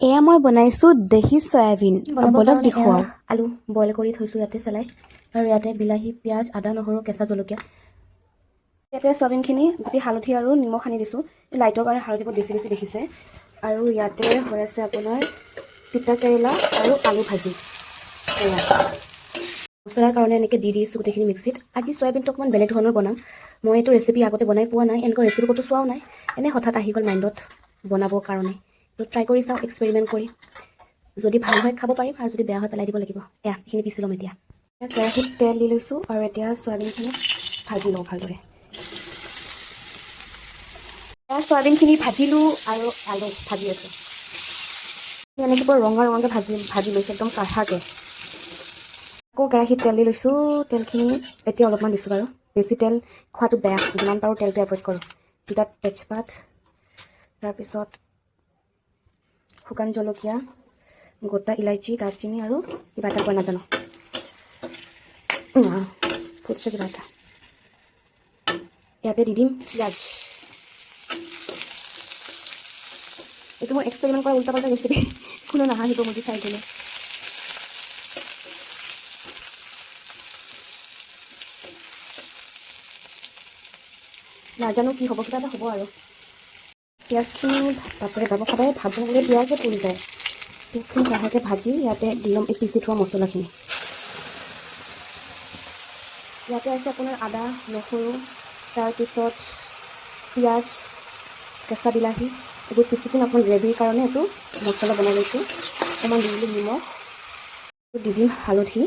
এয়া মই বনাইছোঁ দেশী চয়াবিন বলক দেখুৱাওঁ। আলু বইল কৰি থৈছোঁ ইয়াতে চেলাই, আৰু ইয়াতে বিলাহী, পিঁয়াজ, আদা, নহৰু, কেঁচা জলকীয়া। ইয়াতে চয়াবিনখিনি গোটেই হালধি আৰু নিমখ সানি দিছোঁ। লাইটৰ কাৰণে হালধিবোৰ বেছি বেছি দেখিছে। আৰু ইয়াতে হৈ আছে আপোনাৰ তিতা কেৰেলা আৰু আলু ভাজি। মছলাৰ কাৰণে এনেকৈ দি দিছোঁ গোটেইখিনি মিক্সিত। আজি চয়াবিনটো অকণমান বেলেগ ধৰণৰ বনাম। মই এইটো ৰেচিপি আগতে বনাই পোৱা নাই, এনেকুৱা ৰেচিপি ক'তো চোৱাও নাই। এনেই হঠাৎ আহি গ'ল মাইণ্ডত বনাবৰ কাৰণে। তো ট্ৰাই কৰি চাওঁ, এক্সপেৰিমেণ্ট কৰি। যদি ভাল হয় খাব পাৰিম, আৰু যদি বেয়া হয় পেলাই দিব লাগিব। এইখিনি পিচি ল'ম এতিয়া। কেৰাহীত তেল দি লৈছোঁ, আৰু এতিয়া চয়াবিনখিনি ভাজি লওঁ ভালদৰে। চয়াবিনখিনি ভাজিলোঁ আৰু আলু ভাজি আছোঁ। এনেকৈ বৰ ৰঙা ৰঙাকৈ ভাজি লৈছোঁ, একদম কাঢ়াকৈ। আকৌ কেৰাহীত তেল দি লৈছোঁ, তেলখিনি এতিয়া অলপমান দিছোঁ বাৰু। বেছি তেল খোৱাটো বেয়া, যিমান পাৰোঁ তেলটো এভইড কৰোঁ। দুটা তেজপাত, তাৰপিছত শুকান জলকীয়া, গোটা ইলাইচি, দালচিনি আৰু কিবা এটা কয় নাজানো, ফুটছে কিবা এটা। ইয়াতে দি দিম পিঁয়াজ। এইটো মই এক্সপেৰিমেণ্ট কৰা উল্টা পাল্টা ৰেচিপি, কোনো নাহাঁহিব মুঠি চাই কিনে। নাজানো কি হ'ব, কিবা এটা হ'ব আৰু। পিঁয়াজখিনি বাপৰে বাপ, সদায় ভাবোঁতে পিঁয়াজে পুৰি যায়। পিঁয়াজখিনি লাহেকৈ ভাজি ইয়াতে দি ল'ম এই পিচি থোৱা মছলাখিনি। ইয়াতে আছে আপোনাৰ আদা, নহৰু, তাৰপিছত পিঁয়াজ, কেঁচা বিলাহী, এইবোৰ পিচি কিনে অকণমান গ্ৰেভিৰ কাৰণে এইটো মছলা বনাই লৈছোঁ। অকণমান দি দিলোঁ নিমখ, দি দিম হালধি,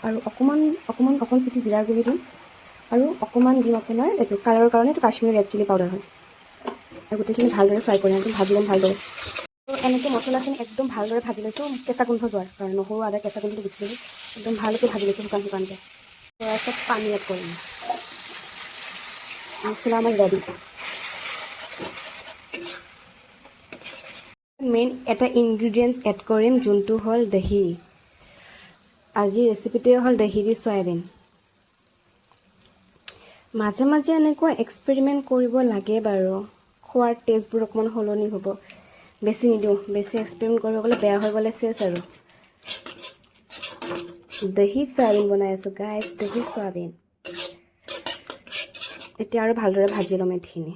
আৰু অকণমান চিটি জিৰাৰ গুড়ি দিম, আৰু অকণমান দিম আপোনাৰ এইটো কালাৰৰ কাৰণে, এইটো কাশ্মীৰী ৰেড চিলি পাউডাৰ হয়। আৰু গোটেইখিনি ভালদৰে ফ্ৰাই কৰিম, একদম ভাজি ল'ম ভালদৰে। তো এনেকৈ মছলাখিনি একদম ভালদৰে ভাজি লৈছোঁ, কেঁচা গোন্ধ যোৱাৰ কাৰণে। নহৰু আদা কেঁচা গোন্ধটো গুচি লৈছোঁ, একদম ভালকৈ ভাজি লৈছোঁ শুকানকৈ। তাৰপিছত পানী এড কৰিম। মছলা আমাৰ ৰেডি। মেইন এটা ইনগ্ৰিডিয়েণ্টছ এড কৰিম, যোনটো হ'ল দহি। আজিৰ ৰেচিপিটোৱে হ'ল দহি দি চয়াবিন। মাজে মাজে এনেকুৱা এক্সপেৰিমেণ্ট কৰিব লাগে বাৰু, খোৱাৰ টেষ্টবোৰ অকণমান সলনি হ'ব। বেছি নিদিওঁ, বেছি এক্সপেৰিমেণ্ট কৰিব গ'লে বেয়া হৈ গ'লে চেছ আৰু। দহি চয়াবিন বনাই আছোঁ গাইজ, দহি চয়াবিন। এতিয়া আৰু ভালদৰে ভাজি ল'ম এইখিনি।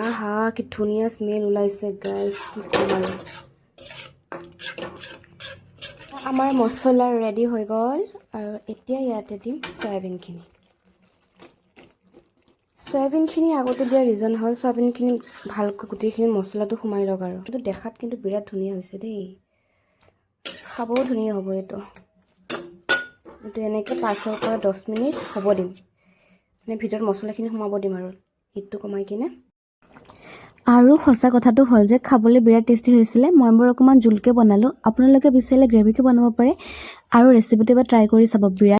আহা কি ধুনীয়া স্মেল ওলাইছে গাইজ, কি ক'ম আৰু। আমাৰ মছলা ৰেডি হৈ গ'ল, আৰু এতিয়া ইয়াতে দিম চয়াবিনখিনি। চয়াবিনখিনি আগতে দিয়া ৰিজন হ'ল চয়াবিনখিনি ভালকৈ গোটেইখিনি মছলাটো সোমাই লওক আৰু। কিন্তু দেখাত কিন্তু বিৰাট ধুনীয়া হৈছে দেই, খাবও ধুনীয়া হ'ব এইটো। এইটো এনেকৈ 5ৰ পৰা 10 মিনিট হ'ব দিম, মানে ভিতৰত মছলাখিনি সোমাব দিম আৰু হিটটো কমাই কিনে। আৰু সঁচা কথাটো হ'ল যে খাবলৈ বিৰাট টেষ্টি হৈছিলে। মই বৰ অকণমান জোলকৈ বনালোঁ, আপোনালোকে বিচাৰিলে গ্ৰেভিকৈ বনাব পাৰে, আৰু ৰেচিপিটো এবাৰ ট্ৰাই কৰি চাব, বিৰাট